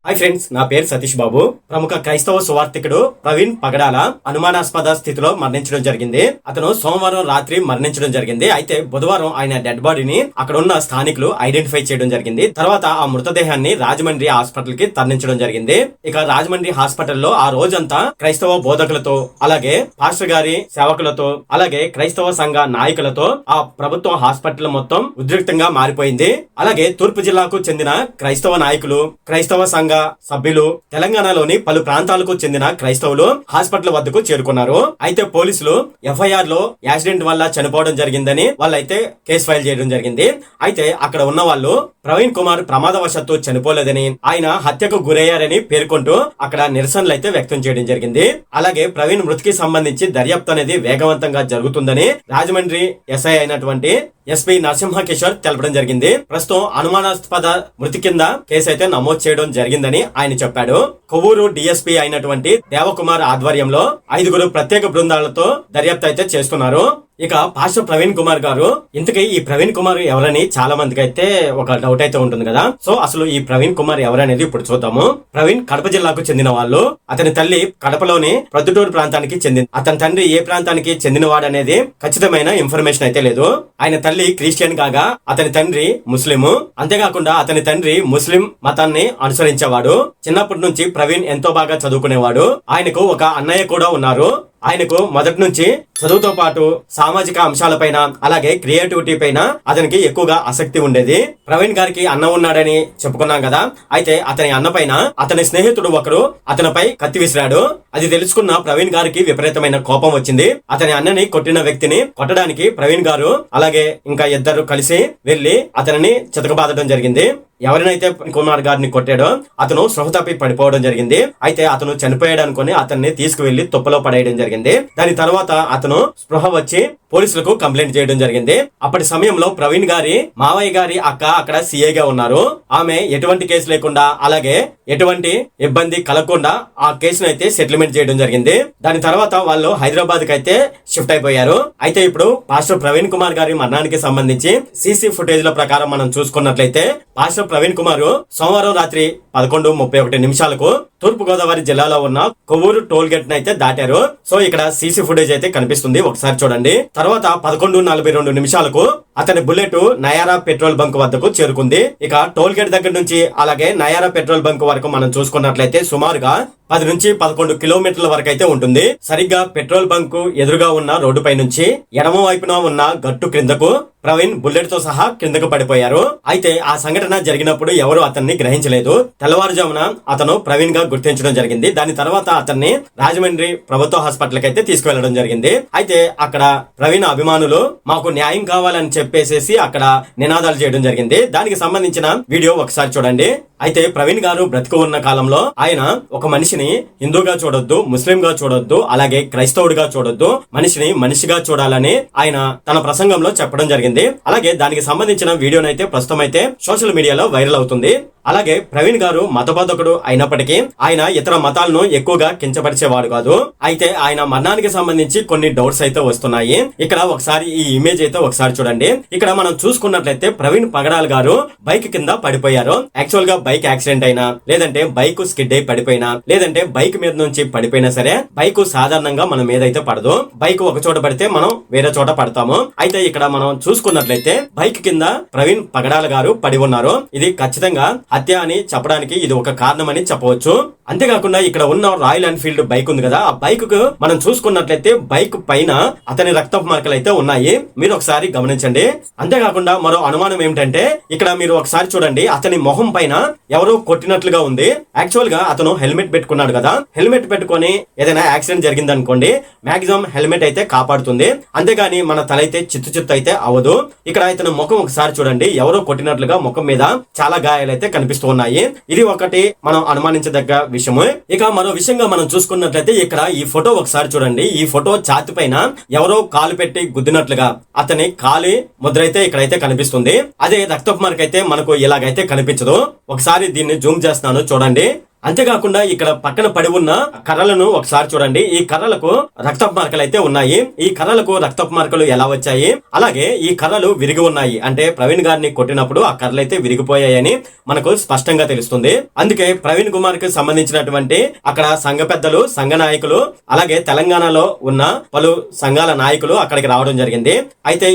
Hi friends, నా పేరు సతీష్ బాబు. ప్రముఖ క్రైస్తవ సువార్థికుడు ప్రవీణ్ పగడాల అనుమానాస్పద స్థితిలో మరణించడం జరిగింది. అతను సోమవారం రాత్రి మరణించడం జరిగింది. అయితే బుధవారం ఆయన డెడ్ బాడీని అక్కడ ఉన్న స్థానికులు ఐడెంటిఫై చేయడం జరిగింది. తర్వాత ఆ మృతదేహాన్ని రాజమండ్రి హాస్పిటల్ కి తరలించడం జరిగింది. ఇక రాజమండ్రి హాస్పిటల్లో ఆ రోజంతా క్రైస్తవ బోధకులతో, అలాగే పాస్టర్ గారి సేవకులతో, అలాగే క్రైస్తవ సంఘ నాయకులతో ఆ ప్రభుత్వ హాస్పిటల్ మొత్తం ఉద్రిక్తంగా మారిపోయింది. అలాగే తూర్పు జిల్లాకు చెందిన క్రైస్తవ నాయకులు, క్రైస్తవ సంఘ సభ్యులు, తెలంగాణలోని పలు ప్రాంతాలకు చెందిన క్రైస్తవులు హాస్పిటల్ వద్దకు చేరుకున్నారు. అయితే పోలీసులు ఎఫ్ఐఆర్ లో యాక్సిడెంట్ వల్ల చనిపోవడం జరిగిందని వాళ్ళైతే కేసు ఫైల్ చేయడం జరిగింది. అయితే అక్కడ ఉన్న వాళ్ళు ప్రవీణ్ కుమార్ ప్రమాదవశాత్తు చనిపోలేదని, ఆయన హత్యకు గురయ్యారని పేర్కొంటూ అక్కడ నిరసనలు అయితే వ్యక్తం చేయడం జరిగింది. అలాగే ప్రవీణ్ మృతికి సంబంధించి దర్యాప్తు అనేది వేగవంతంగా జరుగుతుందని రాజమండ్రి ఎస్ఐ అయినటువంటి ఎస్పీ నరసింహ కిషోర్ తెలపడం జరిగింది. ప్రస్తుతం అనుమానాస్పద మృతి కింద కేసు అయితే నమోదు చేయడం జరిగిందని ఆయన చెప్పాడు. కొవ్వూరు డిఎస్పీ అయినటువంటి దేవకుమార్ ఆధ్వర్యంలో 5 ప్రత్యేక బృందాలతో దర్యాప్తు అయితే చేస్తున్నారు. ఇక పాస్టర్ ప్రవీణ్ కుమార్ గారు, ఇంతకీ ఈ ప్రవీణ్ కుమార్ ఎవరని చాలా మందికి అయితే ఒక డౌట్ అయితే ఉంటుంది కదా. సో అసలు ఈ ప్రవీణ్ కుమార్ ఎవరనేది ఇప్పుడు చూద్దాము. ప్రవీణ్ కడప జిల్లాకు చెందిన వాళ్ళు. అతని తల్లి కడపలోని ప్రొద్దుటూరు ప్రాంతానికి చెందింది. అతని తండ్రి ఏ ప్రాంతానికి చెందినవాడు అనేది ఖచ్చితమైన ఇన్ఫర్మేషన్ అయితే లేదు. ఆయన తల్లి క్రిస్టియన్ కాగా అతని తండ్రి ముస్లిము. అంతేకాకుండా అతని తండ్రి ముస్లిం మతాన్ని అనుసరించేవాడు. చిన్నప్పటి నుంచి ప్రవీణ్ ఎంతో బాగా చదువుకునేవాడు. ఆయనకు ఒక అన్నయ్య కూడా ఉన్నారు. ఆయనకు మొదటి నుంచి చదువుతో పాటు సామాజిక అంశాలపైన, అలాగే క్రియేటివిటీ పైన అతనికి ఎక్కువగా ఆసక్తి ఉండేది. ప్రవీణ్ గారికి అన్న ఉన్నాడని చెప్పుకున్నాం కదా. అయితే అతని అన్న పైన అతని స్నేహితుడు ఒకరు అతనిపై కత్తి విసిరాడు. అది తెలుసుకున్న ప్రవీణ్ గారికి విపరీతమైన కోపం వచ్చింది. అతని అన్నని కొట్టిన వ్యక్తిని కొట్టడానికి ప్రవీణ్ గారు అలాగే ఇంకా 2 కలిసి వెళ్లి అతనిని చితకబాదడం జరిగింది. ఎవరినైతే కుమార్ గారిని కొట్టాడో అతను స్పృహ తప్పి పడిపోవడం జరిగింది. అయితే అతను చనిపోయాడు అనుకుని అతన్ని తీసుకువెళ్లి తుప్పలో పడేయడం జరిగింది. దాని తర్వాత అతను స్పృహ వచ్చి పోలీసులకు కంప్లైంట్ చేయడం జరిగింది. అప్పటి సమయంలో ప్రవీణ్ గారి మావయ్య గారి అక్క అక్కడ సిఐగా ఉన్నారు. ఆమె ఎటువంటి కేసు లేకుండా, అలాగే ఎటువంటి ఇబ్బంది కలగకుండా ఆ కేసును అయితే సెటిల్మెంట్ చేయడం జరిగింది. దాని తర్వాత వాళ్ళు హైదరాబాద్ కి అయితే షిఫ్ట్ అయిపోయారు. అయితే ఇప్పుడు పాస్టర్ ప్రవీణ్ కుమార్ గారి మరణానికి సంబంధించి సీసీ ఫుటేజ్ ల ప్రకారం మనం చూసుకున్నట్లయితే పాస్టర్ ప్రవీణ్ కుమార్ సోమవారం రాత్రి 11:31 తూర్పు గోదావరి జిల్లాలో ఉన్న కొవ్వూరు టోల్ గేట్ అయితే దాటారు. సో ఇక్కడ సీసీ ఫుటేజ్ అయితే కనిపిస్తుంది, ఒకసారి చూడండి. తర్వాత 11:42 అతని బుల్లెట్ నయారా పెట్రోల్ బంక్ వద్దకు చేరుకుంది. ఇక టోల్ గేట్ దగ్గర నుంచి అలాగే నయారా పెట్రోల్ బంక్ వరకు మనం చూసుకున్నట్లయితే సుమారుగా 10 నుంచి 11 కిలోమీటర్ల వరకు అయితే ఉంటుంది. సరిగ్గా పెట్రోల్ బంక్ ఎదురుగా ఉన్న రోడ్డుపై నుంచి ఎడమ వైపున ఉన్న గట్టు క్రిందకు ప్రవీణ్ బుల్లెట్ తో సహా కిందకు పడిపోయారు. అయితే ఆ సంఘటన జరిగినప్పుడు ఎవరు అతన్ని గ్రహించలేదు. తెల్లవారుజామున అతను ప్రవీణ్ గా గుర్తించడం జరిగింది. దాని తర్వాత అతన్ని రాజమండ్రి ప్రభుత్వ హాస్పిటల్ కి అయితే తీసుకువెళ్లడం జరిగింది. అయితే అక్కడ ప్రవీణ్ అభిమానులు మాకు న్యాయం కావాలని చెప్పేసి అక్కడ నినాదాలు చేయడం జరిగింది. దానికి సంబంధించిన వీడియో ఒకసారి చూడండి. అయితే ప్రవీణ్ గారు బ్రతికి ఉన్న కాలంలో ఆయన ఒక మనిషిని హిందూగా చూడొద్దు, ముస్లిం గా చూడొద్దు, అలాగే క్రైస్తవుడిగా చూడొద్దు, మనిషిని మనిషిగా చూడాలని ఆయన తన ప్రసంగంలో చెప్పడం జరిగింది. అలాగే దానికి సంబంధించిన వీడియోనైతే ప్రస్తుతం అయితే సోషల్ మీడియాలో వైరల్ అవుతుంది. అలాగే ప్రవీణ్ గారు మతబోధకుడు అయినప్పటికీ ఆయన ఇతర మతాలను ఎక్కువగా కించపరిచేవాడు కాదు. అయితే ఆయన మరణానికి సంబంధించి కొన్ని డౌట్స్ అయితే వస్తున్నాయి. ఇక్కడ ఒకసారి ఈ ఇమేజ్ అయితే ఒకసారి చూడండి. ఇక్కడ మనం చూసుకున్నట్లయితే ప్రవీణ్ పగడాల్ గారు బైక్ కింద పడిపోయారు. యాక్చువల్ గా బైక్ యాక్సిడెంట్ అయినా, లేదంటే బైక్ స్కిడ్ అయి పడిపోయినా, లేదంటే బైక్ మీద నుంచి పడిపోయినా సరే బైక్ సాధారణంగా మన మీద అయితే పడదు. బైక్ ఒక చోట పడితే మనం వేరే చోట పడతాము. అయితే ఇక్కడ మనం చూసుకున్నట్లయితే బైక్ కింద ప్రవీణ్ పగడాల గారు పడి ఉన్నారు. ఇది ఖచ్చితంగా హత్య అని చెప్పడానికి ఇది ఒక కారణమని చెప్పవచ్చు. అంతేకాకుండా ఇక్కడ ఉన్న రాయల్ ఎన్ఫీల్డ్ బైక్ ఉంది కదా, ఆ బైక్ కు మనం చూసుకున్నట్లయితే బైక్ పైన అతని రక్తపు మార్కలు అయితే ఉన్నాయి. మీరు ఒకసారి గమనించండి. అంతేకాకుండా మరో అనుమానం ఏమిటంటే ఇక్కడ మీరు ఒకసారి చూడండి, అతని మొహం పైన ఎవరో కొట్టినట్లుగా ఉంది. యాక్చువల్ గా అతను హెల్మెట్ పెట్టుకున్నాడు కదా, హెల్మెట్ పెట్టుకొని ఏదైనా యాక్సిడెంట్ జరిగింది అనుకోండి, మాక్సిమం హెల్మెట్ అయితే కాపాడుతుంది. అంతేగాని మన తల అయితే చిత్తు అయితే అవదు. ఇక్కడ ఇతని ముఖం ఒకసారి చూడండి, ఎవరో కొట్టినట్లుగా ముఖం మీద చాలా గాయాలు అయితే కనిపిస్తూ ఉన్నాయి. ఇది ఒకటి మనం అనుమానించదగ్గ విషయము. ఇక మరో విషయంగా మనం చూసుకున్నట్లయితే ఇక్కడ ఈ ఫోటో ఒకసారి చూడండి. ఈ ఫోటో ఛాతి పైన ఎవరో కాలు పెట్టి గుద్దినట్లుగా అతని కాలి ముద్ర అయితే ఇక్కడైతే కనిపిస్తుంది. అదే రక్తపు మార్క్ అయితే మనకు ఇలాగైతే కనిపించదు. ఒకసారి దీన్ని జూమ్ చేస్తున్నాను చూడండి. అంతేకాకుండా ఇక్కడ పక్కన పడి ఉన్న కర్రలను ఒకసారి చూడండి. ఈ కర్రలకు రక్తపు మార్కలు అయితే ఉన్నాయి. ఈ కర్రలకు రక్తపు మార్కలు ఎలా వచ్చాయి, అలాగే ఈ కర్రలు విరిగి ఉన్నాయి అంటే ప్రవీణ్ గారిని కొట్టినప్పుడు ఆ కర్రలు అయితే విరిగిపోయాయని మనకు స్పష్టంగా తెలుస్తుంది. అందుకే ప్రవీణ్ కుమార్ కి సంబంధించినటువంటి అక్కడ సంఘ పెద్దలు, సంఘ నాయకులు, అలాగే తెలంగాణలో ఉన్న పలు సంఘాల నాయకులు అక్కడికి రావడం జరిగింది. అయితే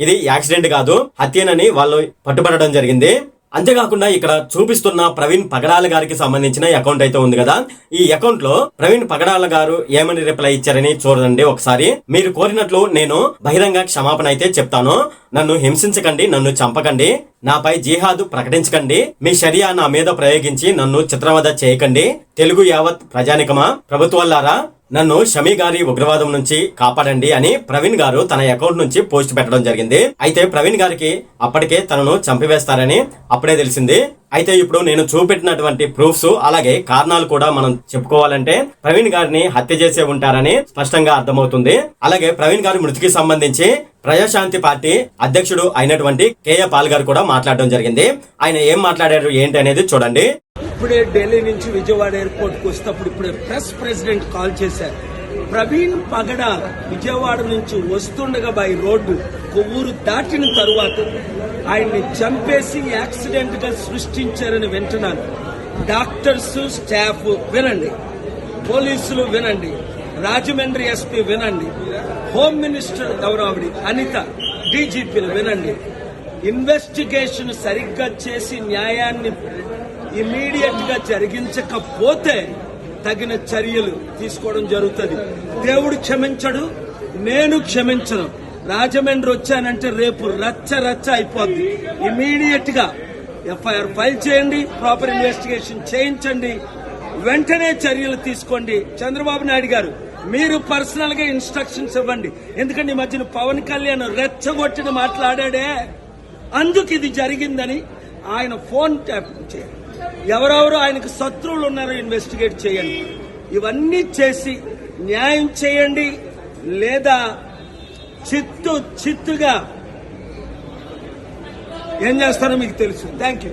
ఇది యాక్సిడెంట్ కాదు, హత్యనని వాళ్ళు పట్టుబడడం జరిగింది. అంతేకాకుండా ఇక్కడ చూపిస్తున్న ప్రవీణ్ పగడాల గారికి సంబంధించిన అకౌంట్ అయితే ఉంది కదా, ఈ అకౌంట్ లో ప్రవీణ్ పగడాల గారు ఏమని రిప్లై ఇచ్చారని చూడండి ఒకసారి. మీరు కోరినట్లు నేను బహిరంగ క్షమాపణ అయితే చెప్తాను. నన్ను హింసించకండి, నన్ను చంపకండి, నాపై జిహాదు ప్రకటించకండి, మీ షరియా నా మీద ప్రయోగించి నన్ను చిత్రవద చేయకండి. తెలుగు యావత్ ప్రజానికమా, ప్రభుత్వాలారా నన్ను షమీ గారి ఉగ్రవాదం నుంచి కాపాడండి అని ప్రవీణ్ గారు తన అకౌంట్ నుంచి పోస్ట్ పెట్టడం జరిగింది. అయితే ప్రవీణ్ గారికి అప్పటికే తనను చంపివేస్తారని అప్పుడే తెలిసింది. అయితే ఇప్పుడు నేను చూపెట్టినటువంటి ప్రూఫ్స్ అలాగే కారణాలు కూడా మనం చెప్పుకోవాలంటే ప్రవీణ్ గారిని హత్య చేసే ఉంటారని స్పష్టంగా అర్థమవుతుంది. అలాగే ప్రవీణ్ గారి మృతికి సంబంధించి ప్రజాశాంతి పార్టీ అధ్యక్షుడు అయినటువంటి కేఏ పాల్ గారు కూడా మాట్లాడడం జరిగింది. ఆయన ఏం మాట్లాడారు ఏంటి అనేది చూడండి. ఇప్పుడే ఢిల్లీ నుంచి విజయవాడ ఎయిర్పోర్ట్ కు వస్తప్పుడు ఇప్పుడే ప్రెసిడెంట్ కాల్ చేశారు. ప్రవీణ్ పగడాల విజయవాడ నుంచి వస్తుండగా బై రోడ్డు కొవ్వూరు దాటిన తరువాత ఆయన్ని చంపేసి యాక్సిడెంట్ గా సృష్టించారని వింటున్నాను. డాక్టర్స్, స్టాఫ్ వినండి, పోలీసులు వినండి, రాజమండ్రి ఎస్పీ వినండి, హోమ్ మినిస్టర్ గౌరవడి అనిత, డీజీపీలు వినండి. ఇన్వెస్టిగేషన్ సరిగ్గా చేసి న్యాయాన్ని ఇమీడియట్ గా జరిగించకపోతే తగిన చర్యలు తీసుకోవడం జరుగుతుంది. దేవుడు క్షమించడు, నేను క్షమించను. రాజమండ్రి వచ్చానంటే రేపు రచ్చ అయిపోద్ది. ఇమీడియట్ గా ఎఫ్ఐఆర్ ఫైల్ చేయండి, ప్రాపర్ ఇన్వెస్టిగేషన్ చేయించండి, వెంటనే చర్యలు తీసుకోండి. చంద్రబాబు నాయుడు గారు మీరు పర్సనల్ గా ఇన్స్ట్రక్షన్స్ ఇవ్వండి. ఎందుకంటే ఈ మధ్యన పవన్ కళ్యాణ్ రెచ్చగొట్టిన మాట్లాడాడే, అందుకు ఇది జరిగిందని ఆయన ఫోన్ ట్యాప్ చేయండి. ఎవరెవరు ఆయనకు శత్రువులు ఉన్నారో ఇన్వెస్టిగేట్ చేయండి. ఇవన్నీ చేసి న్యాయం చేయండి, లేదా చిత్తుగా ఏం చేస్తారో మీకు తెలుసు. Thank you.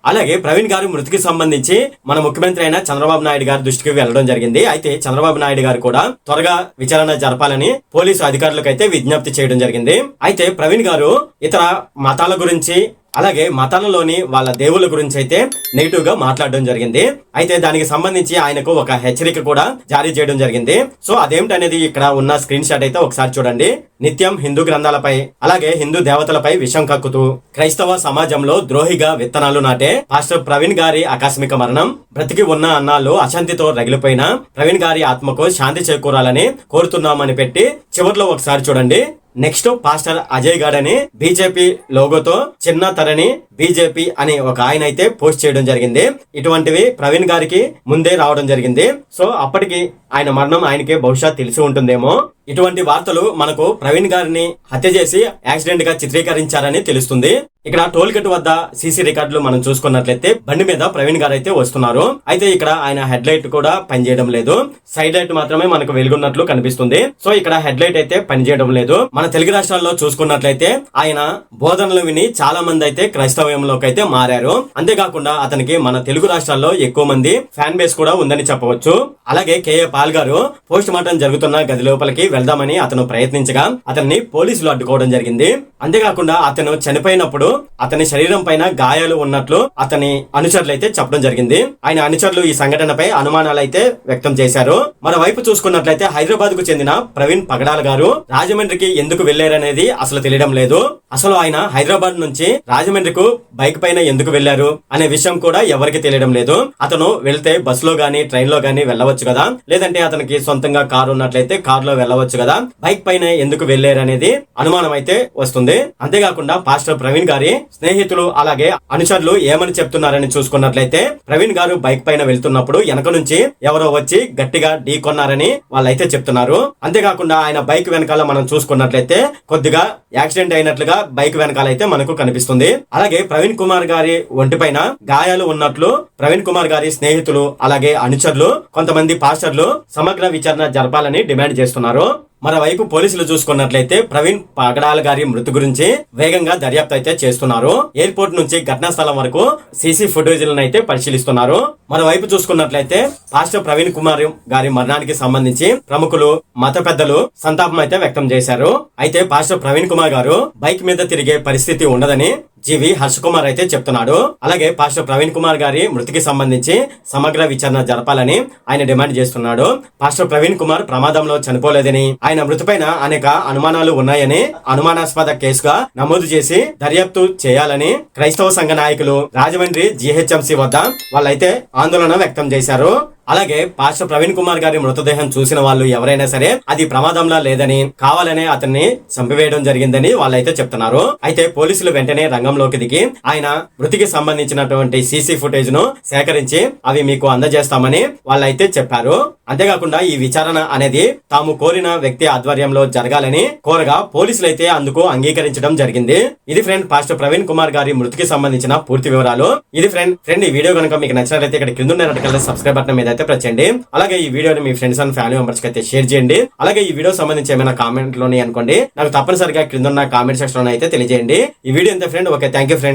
అలాగే ప్రవీణ్ గారి మృతికి సంబంధించి మన ముఖ్యమంత్రి అయిన చంద్రబాబు నాయుడు గారి దృష్టికి వెళ్లడం జరిగింది. అయితే చంద్రబాబు నాయుడు గారు కూడా త్వరగా విచారణ జరపాలని పోలీసు అధికారులకు అయితే విజ్ఞప్తి చేయడం జరిగింది. అయితే ప్రవీణ్ గారు ఇతర మతాల గురించి అలాగే మతాలలోని వాళ్ళ దేవుళ్ళ గురించి అయితే నెగిటివ్ గా మాట్లాడడం జరిగింది. అయితే దానికి సంబంధించి ఆయనకు ఒక హెచ్చరిక కూడా జారీ చేయడం జరిగింది. సో అదేమిటనేది ఇక్కడ ఉన్న స్క్రీన్ షాట్ అయితే ఒకసారి చూడండి. నిత్యం హిందూ గ్రంథాలపై అలాగే హిందూ దేవతలపై విషం కక్కుతూ క్రైస్తవ సమాజంలో ద్రోహిగా విత్తనాలు నాటే పాస్టర్ ప్రవీణ్ గారి ఆకస్మిక మరణం బ్రతికి ఉన్న అన్నాళ్ళు అశాంతితో రగిలిపోయిన ప్రవీణ్ గారి ఆత్మకు శాంతి చేకూరాలని కోరుతున్నామని పెట్టి చివర్లో ఒకసారి చూడండి. నెక్స్ట్ పాస్టర్ అజయ్ గాడని బీజేపీ లోగోతో చిన్న తరణి బీజేపీ అని ఒక ఆయన అయితే పోస్ట్ చేయడం జరిగింది. ఇటువంటివి ప్రవీణ్ గారికి ముందే రావడం జరిగింది. సో అప్పటికి ఆయన మరణం ఆయనకే బహుశా తెలిసి ఉంటుందేమో. ఇటువంటి వార్తలు మనకు ప్రవీణ్ గారిని హత్య చేసి యాక్సిడెంట్ గా చిత్రీకరించారని తెలుస్తుంది. ఇక్కడ టోల్ గేట్ వద్ద సీసీ రికార్డులు మనం చూసుకున్నట్లయితే బండి మీద ప్రవీణ్ గారు అయితే వస్తున్నారు. అయితే ఇక్కడ ఆయన హెడ్ లైట్ కూడా పనిచేయడం లేదు, సైడ్ లైట్ మాత్రమే మనకు వెలుగున్నట్లు కనిపిస్తుంది. సో ఇక్కడ హెడ్ లైట్ అయితే పనిచేయడం లేదు. మన తెలుగు రాష్ట్రాల్లో చూసుకున్నట్లయితే ఆయన బోధనలు విని చాలా మంది అయితే క్రైస్తవంలోకి అయితే మారారు. అంతేకాకుండా అతనికి మన తెలుగు రాష్ట్రాల్లో ఎక్కువ మంది ఫ్యాన్ బేస్ కూడా ఉందని చెప్పవచ్చు. అలాగే కేఏ పాల్ గారు పోస్ట్ మార్టం జరుగుతున్న గది లోపలికి వెళ్దామని అతను ప్రయత్నించగా అతన్ని పోలీసులు అడ్డుకోవడం జరిగింది. అంతేకాకుండా అతను చనిపోయినప్పుడు అతని శరీరం పైన గాయాలు ఉన్నట్లు అతని అనుచరులు అయితే చెప్పడం జరిగింది. ఆయన అనుచరులు ఈ సంఘటనపై అనుమానాలు అయితే వ్యక్తం చేశారు. మరోవైపు చూసుకున్నట్లయితే హైదరాబాద్ కు చెందిన ప్రవీణ్ పగడాల గారు రాజమండ్రికి ఎందుకు వెళ్లారనేది అసలు తెలియడం లేదు. అసలు ఆయన హైదరాబాద్ నుంచి రాజమండ్రికి బైక్ పైన ఎందుకు వెళ్లారు అనే విషయం కూడా ఎవరికి తెలియడం లేదు. అతను వెళ్తే బస్సులో గానీ ట్రైన్ లో గానీ వెళ్ళవచ్చు కదా, లేదంటే అతనికి సొంతంగా కారు ఉన్నట్లయితే కారులో వెళ్ళవచ్చు కదా, బైక్ పైన ఎందుకు వెళ్లారు అనేది అనుమానం అయితే వస్తుంది. అంతేకాకుండా పాస్టర్ ప్రవీణ్ గారి స్నేహితులు అలాగే అనుచరులు ఏమని చెప్తున్నారని చూసుకున్నట్లయితే ప్రవీణ్ గారు బైక్ పైన వెళ్తున్నప్పుడు వెనక నుంచి ఎవరో వచ్చి గట్టిగా ఢీ కొన్నారని వాళ్ళైతే చెప్తున్నారు. అంతేకాకుండా ఆయన బైక్ వెనకాల మనం చూసుకున్నట్లయితే కొద్దిగా యాక్సిడెంట్ అయినట్లుగా బైక్ వెనకాల అయితే మనకు కనిపిస్తుంది. అలాగే ప్రవీణ్ కుమార్ గారి ఒంటిపైన గాయాలు ఉన్నట్లు ప్రవీణ్ కుమార్ గారి స్నేహితులు అలాగే అనుచరులు కొంతమంది పాస్టర్లు సమగ్ర విచారణ జరపాలని డిమాండ్ చేస్తున్నారు. మరోవైపు పోలీసులు చూసుకున్నట్లయితే ప్రవీణ్ పగడాల గారి మృతి గురించి వేగంగా దర్యాప్తు అయితే చేస్తున్నారు. ఎయిర్పోర్ట్ నుంచి ఘటనా స్థలం వరకు సీసీ ఫుటేజీలను అయితే పరిశీలిస్తున్నారు. మరోవైపు చూసుకున్నట్లయితే పాస్టర్ ప్రవీణ్ కుమార్ గారి మరణానికి సంబంధించి ప్రముఖులు, మత పెద్దలు సంతాపం అయితే వ్యక్తం చేశారు. అయితే పాస్టర్ ప్రవీణ్ కుమార్ గారు బైక్ మీద తిరిగే పరిస్థితి ఉండదని జీవి హర్ష కుమార్ అయితే చెప్తున్నాడు. అలాగే పాస్టర్ ప్రవీణ్ కుమార్ గారి మృతికి సంబంధించి సమగ్ర విచారణ జరపాలని ఆయన డిమాండ్ చేస్తున్నాడు. పాస్టర్ ప్రవీణ్ కుమార్ ప్రమాదంలో చనిపోలేదని, ఆయన మృతిపైన అనేక అనుమానాలు ఉన్నాయని, అనుమానాస్పద కేసుగా నమోదు చేసి దర్యాప్తు చేయాలని క్రైస్తవ సంఘ నాయకులు రాజమండ్రి జీహెచ్ఎంసీ వద్ద వాళ్ళైతే ఆందోళన వ్యక్తం చేశారు. అలాగే పాస్టర్ ప్రవీణ్ కుమార్ గారి మృతదేహం చూసిన వాళ్ళు ఎవరైనా సరే అది ప్రమాదంలా లేదని, కావాలనే అతన్ని చంపివేయడం జరిగిందని వాళ్ళైతే చెప్తున్నారు. అయితే పోలీసులు వెంటనే రంగంలోకి దిగి ఆయన మృతికి సంబంధించినటువంటి సీసీ ఫుటేజ్ ను సేకరించి అవి మీకు అందజేస్తామని వాళ్ళైతే చెప్పారు. అంతేకాకుండా ఈ విచారణ అనేది తాము కోరిన వ్యక్తి ఆధ్వర్యంలో జరగాలని కోరగా పోలీసులైతే అందుకు అంగీకరించడం జరిగింది. ఇది ఫ్రెండ్ పాస్టర్ ప్రవీణ్ కుమార్ గారి మృతికి సంబంధించిన పూర్తి వివరాలు. ఇది ఫ్రెండ్ ఈ వీడియో కనుక మీకు నచ్చినట్లయితే ఇక్కడ కింద ఉన్న సబ్స్క్రైబ్ బటన్ మీద అయితే ప్రెస్ చేయండి. అలాగే ఈ వీడియోని మీ ఫ్రెండ్స్ అండ్ ఫ్యామిలీ మెంబర్స్ కి అయితే షేర్ చేయండి. అలాగే ఈ వీడియో సంబంధించి ఏమైనా కామెంట్లు అనుకోండి నాకు తప్పనిసరిగా కింద ఉన్న కామెంట్ సెక్షన్ లో అయితే తెలియజేయండి. ఈ వీడియో ఎంత friend. Okay, thank you friend.